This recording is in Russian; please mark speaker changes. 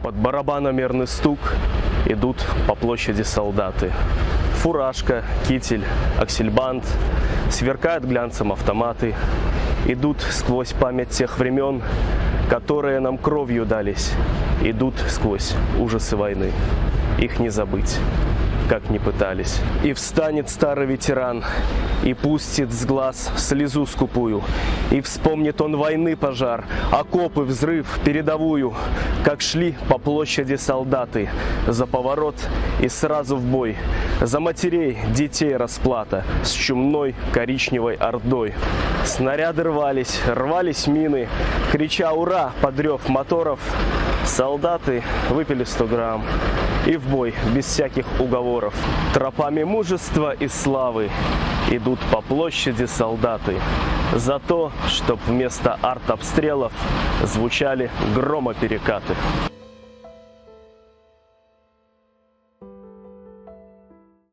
Speaker 1: Под барабаномерный стук идут по площади солдаты. Фуражка, китель, аксельбант, сверкают глянцем автоматы. Идут сквозь память тех времен, которые нам кровью дались. Идут сквозь ужасы войны. Их не забыть, как ни пытались. И встанет старый ветеран, и пустит с глаз слезу скупую, и вспомнит он войны пожар, окопы, взрыв, передовую, как шли по площади солдаты, за поворот и сразу в бой, за матерей, детей расплата, с чумной коричневой ордой. Снаряды рвались мины, крича «Ура!» под рев моторов, солдаты выпили 100 грамм и в бой без всяких уговоров. Тропами мужества и славы идут по площади солдаты за то, чтоб вместо артобстрелов звучали громоперекаты.